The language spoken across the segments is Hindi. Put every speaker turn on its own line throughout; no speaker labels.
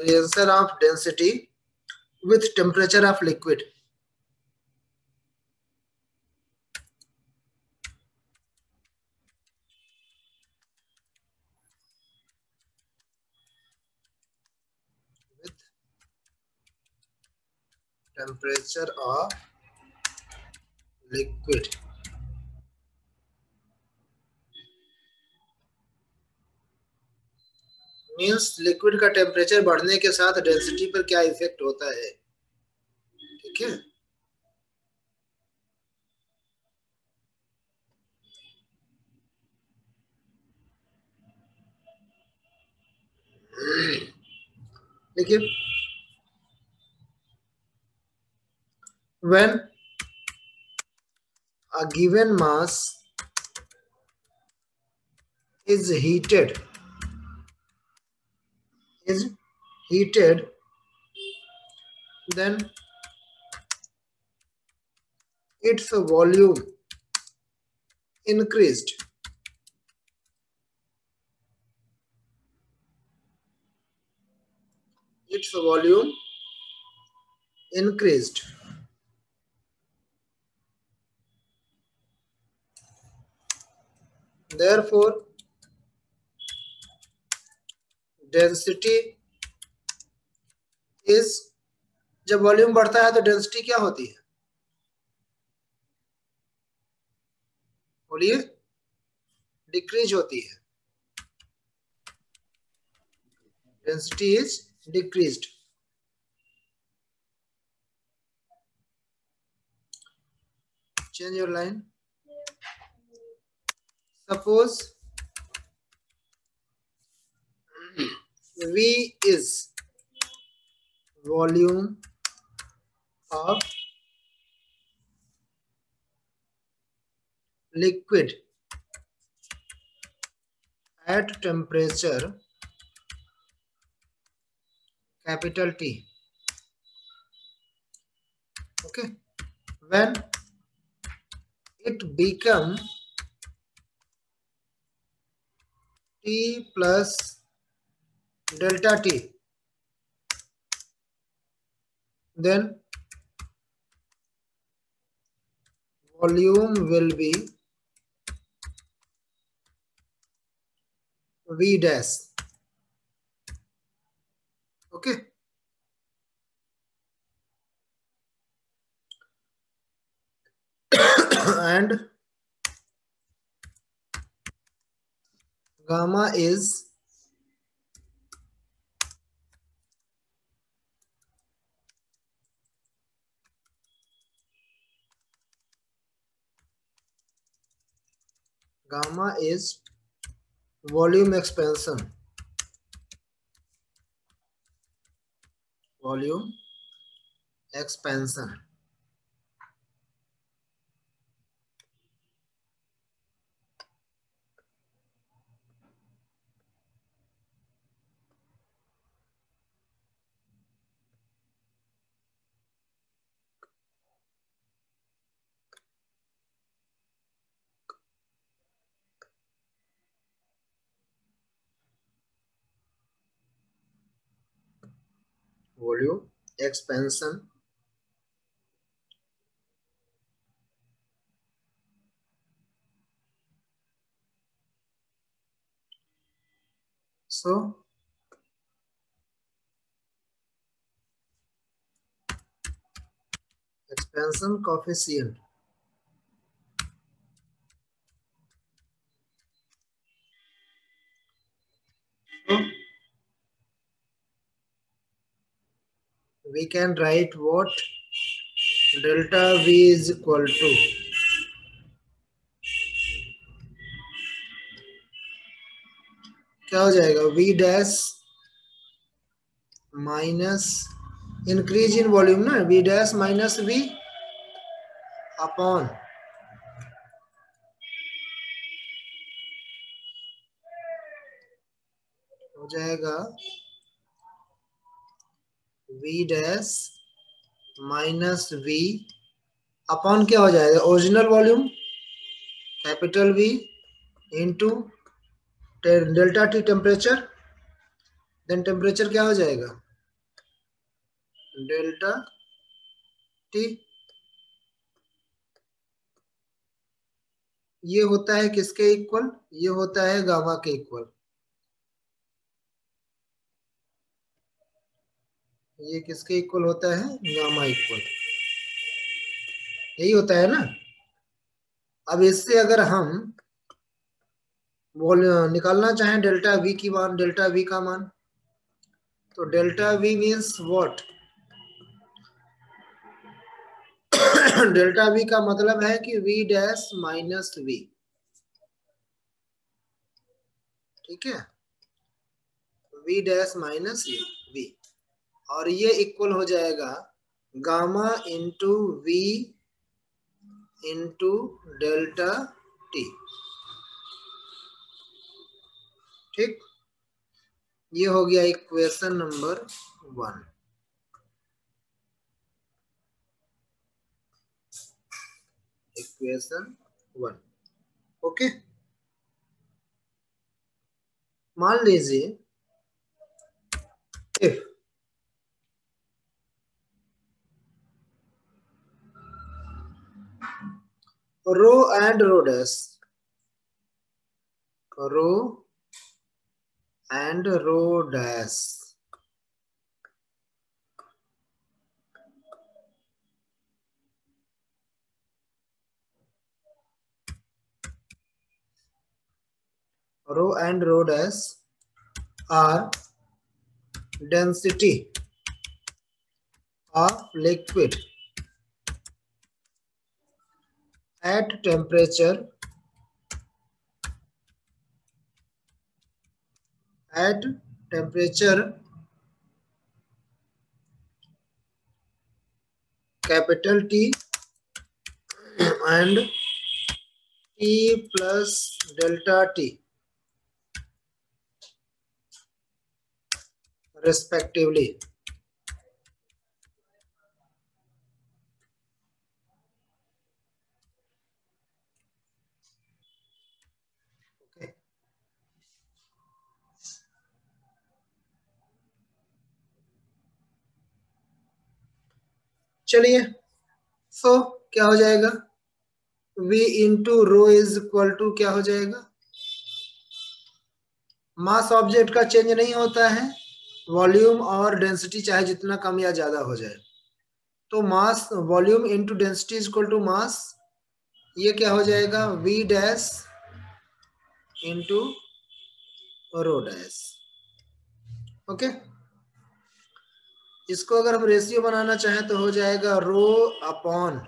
variation of density with temperature of liquid. With temperature of liquid. Means liquid का टेम्परेचर बढ़ने के साथ डेंसिटी पर क्या इफेक्ट होता है, ठीक है। देखिए, when a given mass is heated, then its volume increased. Its volume increased. Therefore, density is, जब वॉल्यूम बढ़ता है तो डेंसिटी क्या होती है, बोलिए, डिक्रीज होती है। Density is decreased. Change your line. Suppose V is volume of liquid at temperature capital T. Okay, when it become T plus delta T, then volume will be V dash. Okay, and gamma is volume expansion. Volume expansion. Volume expansion. So expansion coefficient so we can write what delta V is equal to क्या हो जाएगा, V dash minus increase in volume ना, V dash minus V upon हो जाएगा V dash minus V upon क्या हो जाएगा, original volume capital V into delta T temperature, then temperature क्या हो जाएगा डेल्टा टी। ये होता है किसके इक्वल? ये होता है गामा के इक्वल। ये किसके इक्वल होता है? Gamma equal. यही होता है ना। अब इससे अगर हम बोल निकालना चाहें डेल्टा वी की मान, डेल्टा वी का मान, तो delta we means what? Delta we का मतलब है कि वी डैश माइनस वी। ठीक है, वी डैश माइनस वी, और ये इक्वल हो जाएगा gamma into V into delta T. ठीक, ये हो गया इक्वेशन नंबर 1। इक्वेशन 1। ओके, मान लीजिए if rho and rho dash, rho and rho dash rho and rho dash are density of liquid at temperature capital T and T plus delta T respectively. Okay. चलिए, सो क्या हो जाएगा? V into rho is equal to क्या हो जाएगा? मास ऑब्जेक्ट का चेंज नहीं होता है, वॉल्यूम और डेंसिटी चाहे जितना कम या ज्यादा हो जाए, तो mass volume into density is equal to mass. ये क्या हो जाएगा? V dash into rho dash. Okay, इसको अगर हम रेशियो बनाना चाहें तो हो जाएगा rho upon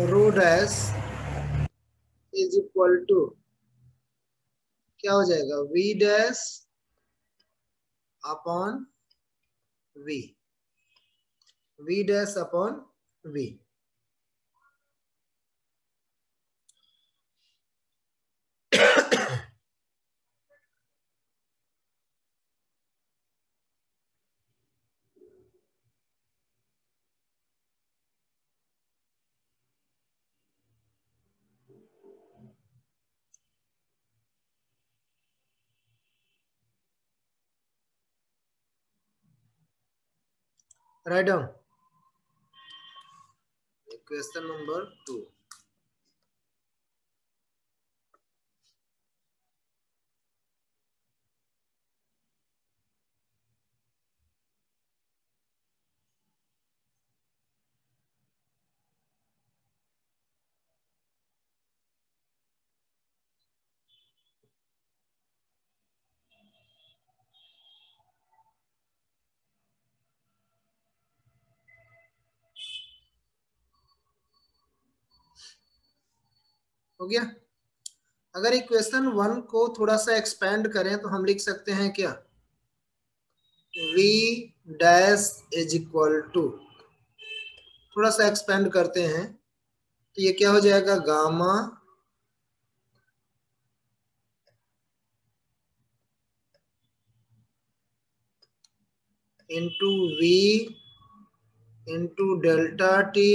rho dash is equal to क्या हो जाएगा? V dash upon V, V dash upon V। Right down question number 2। हो गया। अगर इक्वेशन 1 को थोड़ा सा एक्सपेंड करें तो हम लिख सकते हैं क्या? V dash is equal to, थोड़ा सा एक्सपेंड करते हैं तो ये क्या हो जाएगा? Gamma into V into delta T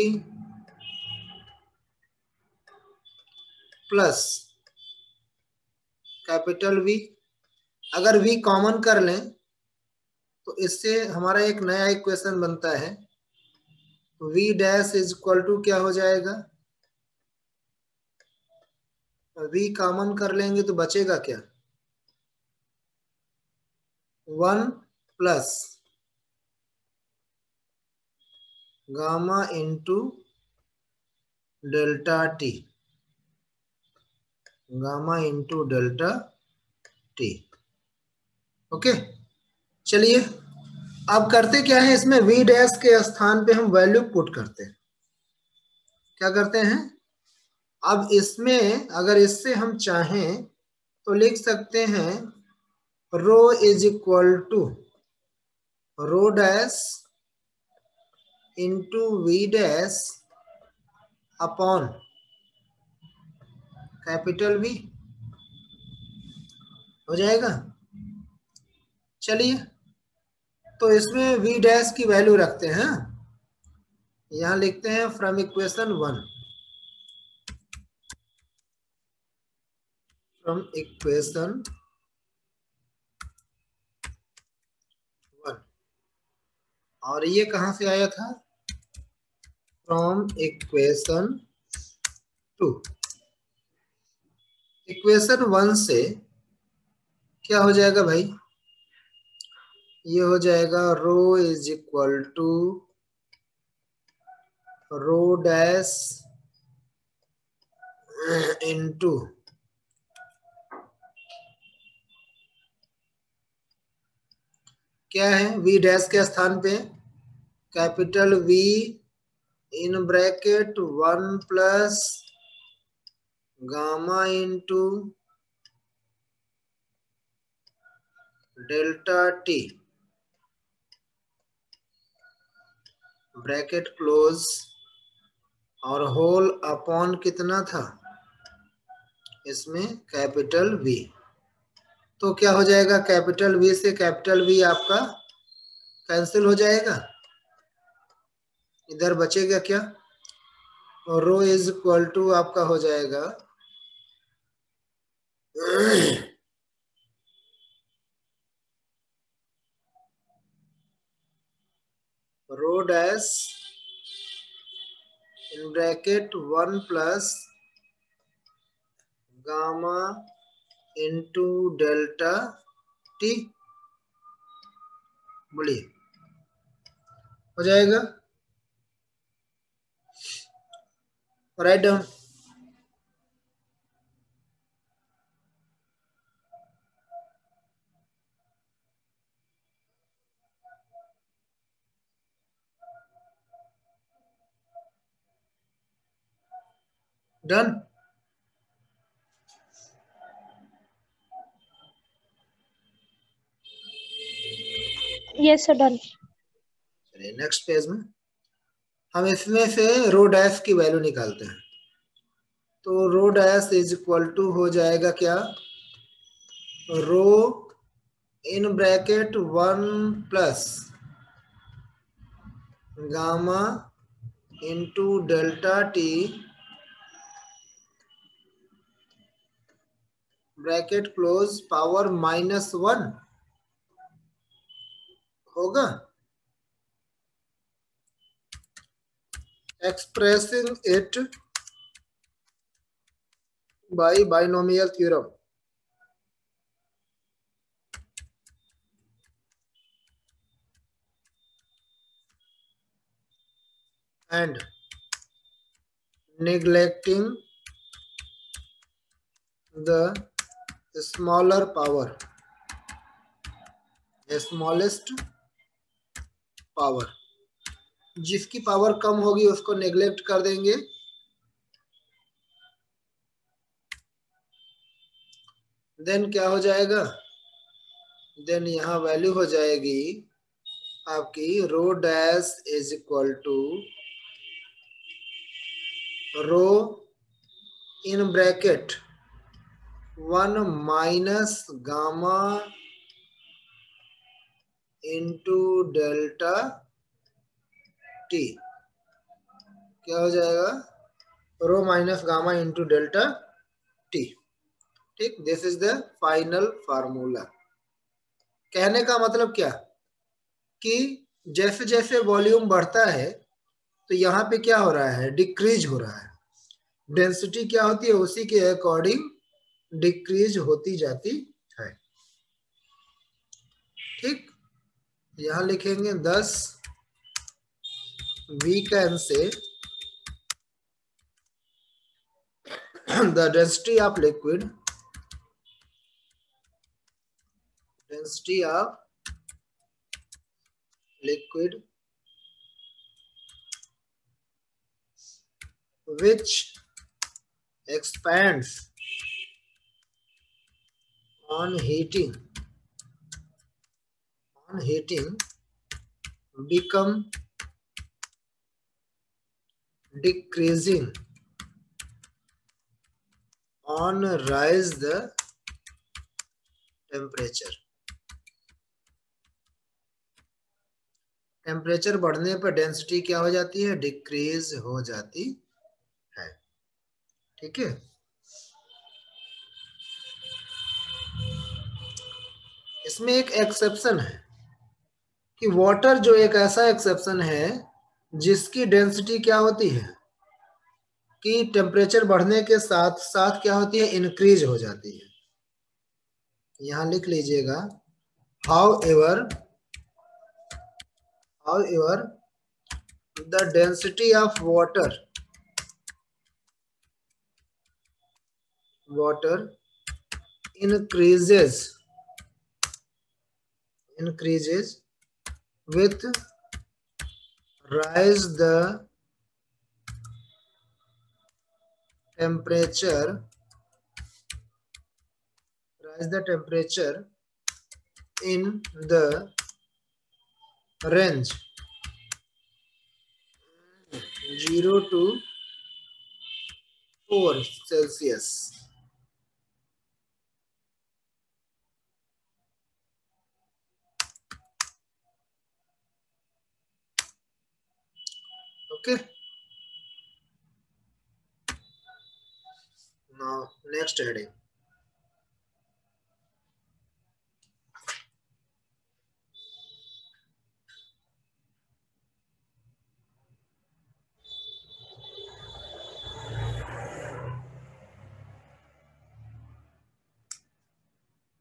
plus capital V। अगर V कॉमन कर लें तो इससे हमारा एक नया इक्वेशन बनता है। v dash is equal to क्या हो जाएगा, v कॉमन कर लेंगे तो बचेगा क्या, 1 plus gamma into delta T, gamma into delta T. Okay, चलिए अब करते क्या है, इसमें v डैश के स्थान पे हम वैल्यू पुट करते हैं। क्या करते हैं, अब इसमें अगर इससे हम चाहें तो लिख सकते हैं rho is equal to rho dash into V dash upon capital V, हो जाएगा। चलिए तो इसमें v डैश की वैल्यू रखते हैं, यहां लिखते हैं फ्रॉम इक्वेशन 1, फ्रॉम इक्वेशन 1, और ये कहां से आया था, फ्रॉम इक्वेशन 2। इक्वेशन 1 से क्या हो जाएगा भाई, ये हो जाएगा rho is equal to rho dash into क्या है, v डैश के स्थान पे capital V in bracket 1 plus gamma into delta T bracket close और होल अपॉन कितना था इसमें कैपिटल V। तो क्या हो जाएगा, कैपिटल V से कैपिटल V आपका कैंसिल हो जाएगा, इधर बचेगा क्या, और रो इज इक्वल टू आपका हो जाएगा rho dash in bracket 1 plus gamma into delta T, बोलिए हो जाएगा, write down. Done.
Yes sir, done.
चलिए नेक्स्ट पेज में हम इसमें से रो डैश की वैल्यू निकालते हैं। तो rho dash is equal to हो जाएगा क्या, rho in bracket 1 plus gamma into delta T bracket close power -1 होगा, expressing it by binomial theorem। and neglecting the smaller power, smallest power, जिसकी पावर कम होगी उसको नेग्लेक्ट कर देंगे। देन क्या हो जाएगा, देन यहाँ वैल्यू हो जाएगी आपकी rho dash is equal to rho in bracket 1 minus gamma into delta T, क्या हो जाएगा, rho minus gamma into delta T. ठीक, this is the final formula. कहने का मतलब क्या, कि जैसे जैसे वॉल्यूम बढ़ता है तो यहाँ पे क्या हो रहा है, डिक्रीज हो रहा है। डेंसिटी क्या होती है, उसी के अकॉर्डिंग डिक्रीज होती जाती है। ठीक, यहां लिखेंगे 10 we can say the density of liquid, density of liquid which expands on heating become decreasing on rise the temperature। Temperature बढ़ने पर डेंसिटी क्या हो जाती है, डिक्रीज हो जाती है। ठीक है, इसमें एक एक्सेप्शन है कि वाटर जो एक ऐसा एक्सेप्शन है जिसकी डेंसिटी क्या होती है कि टेम्परेचर बढ़ने के साथ साथ क्या होती है, इंक्रीज हो जाती है। यहां लिख लीजिएगा, however the density of water increases with rise the temperature in the range 0 to 4 Celsius। Okay, now next heading,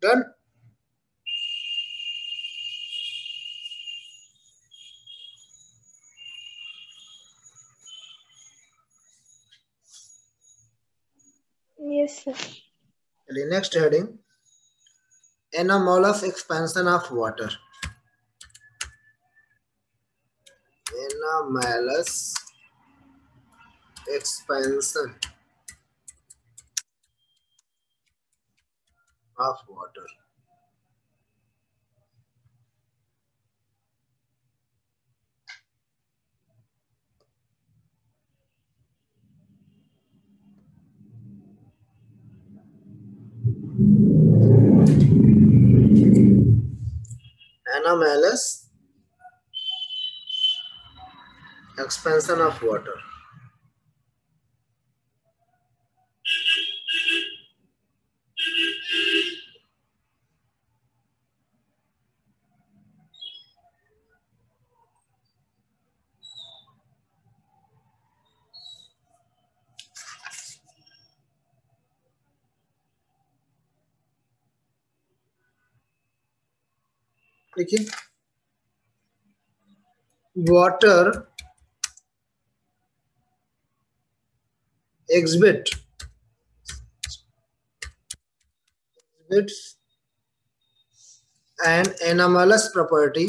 done।
Yes, sir.
Next heading, anomalous expansion of water। Anomalous expansion of water। Anomalous expansion of water। देखिए, water exhibits an anomalous property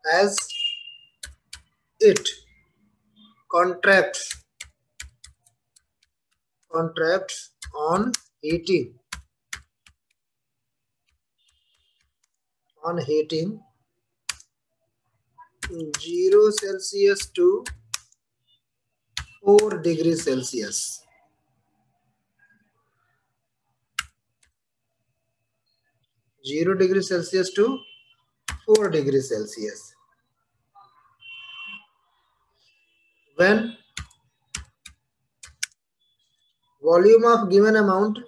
as it contracts on heating 0 Celsius to 4 degrees Celsius। 0 degree Celsius to 4 degree Celsius। when volume of given amount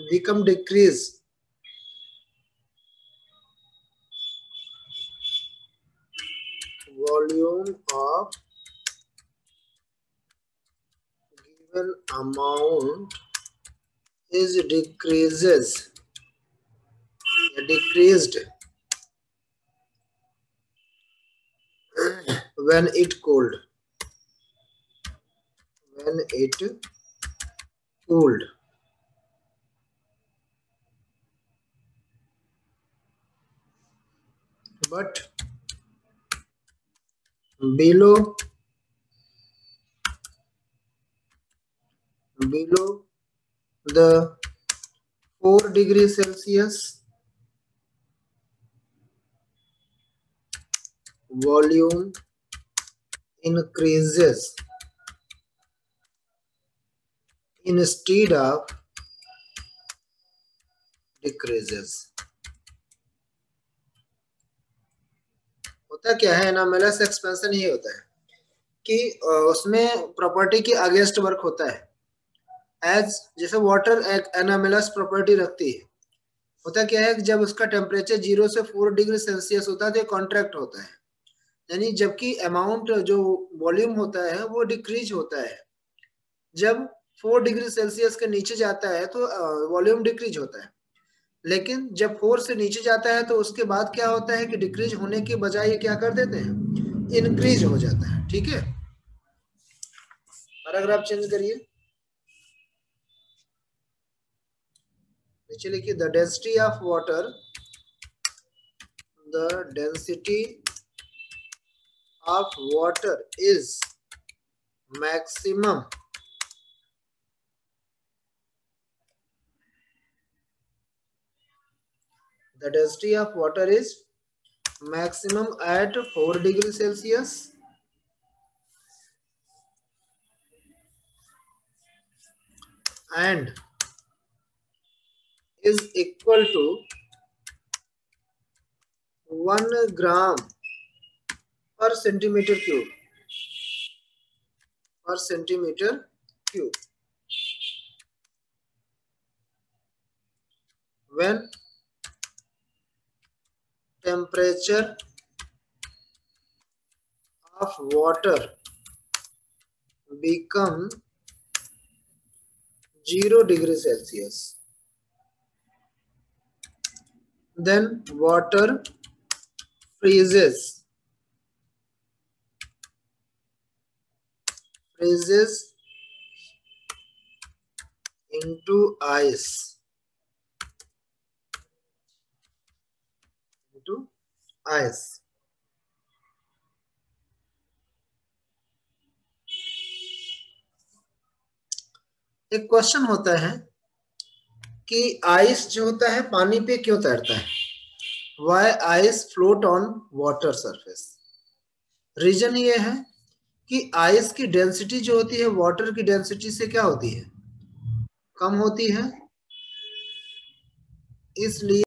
become decrease, volume of given amount is decreased when it cooled, but below the 4 degrees Celsius, volume increases instead of decreases. होता क्या है, एनामेलस एक्सपेंशन ही होता है कि उसमें प्रॉपर्टी की अगेंस्ट वर्क होता है। एज जैसे वाटर एक एनामेलस प्रॉपर्टी रखती है, होता क्या है कि जब उसका टेम्परेचर 0 से 4 डिग्री सेल्सियस होता है तो कॉन्ट्रैक्ट होता है, यानी जबकि अमाउंट जो वॉल्यूम होता है वो डिक्रीज होता है। जब 4 डिग्री सेल्सियस के नीचे जाता है तो वॉल्यूम डिक्रीज होता है, लेकिन जब 4 से नीचे जाता है तो उसके बाद क्या होता है कि डिक्रीज होने के बजाय ये क्या कर देते हैं, इंक्रीज हो जाता है। ठीक है, पैराग्राफ चेंज करिए, नीचे लिखिए the density of water, the density of water is maximum the density of water is maximum at 4 degrees Celsius and is equal to 1 gram per centimeter cube when temperature of water become 0 degrees Celsius, then water freezes into ice, एक क्वेश्चन होता है कि आइस जो होता है पानी पे क्यों तैरता है, why ice float on water surface. Reason ये है कि आइस की डेंसिटी जो होती है वाटर की डेंसिटी से क्या होती है, कम होती है, इसलिए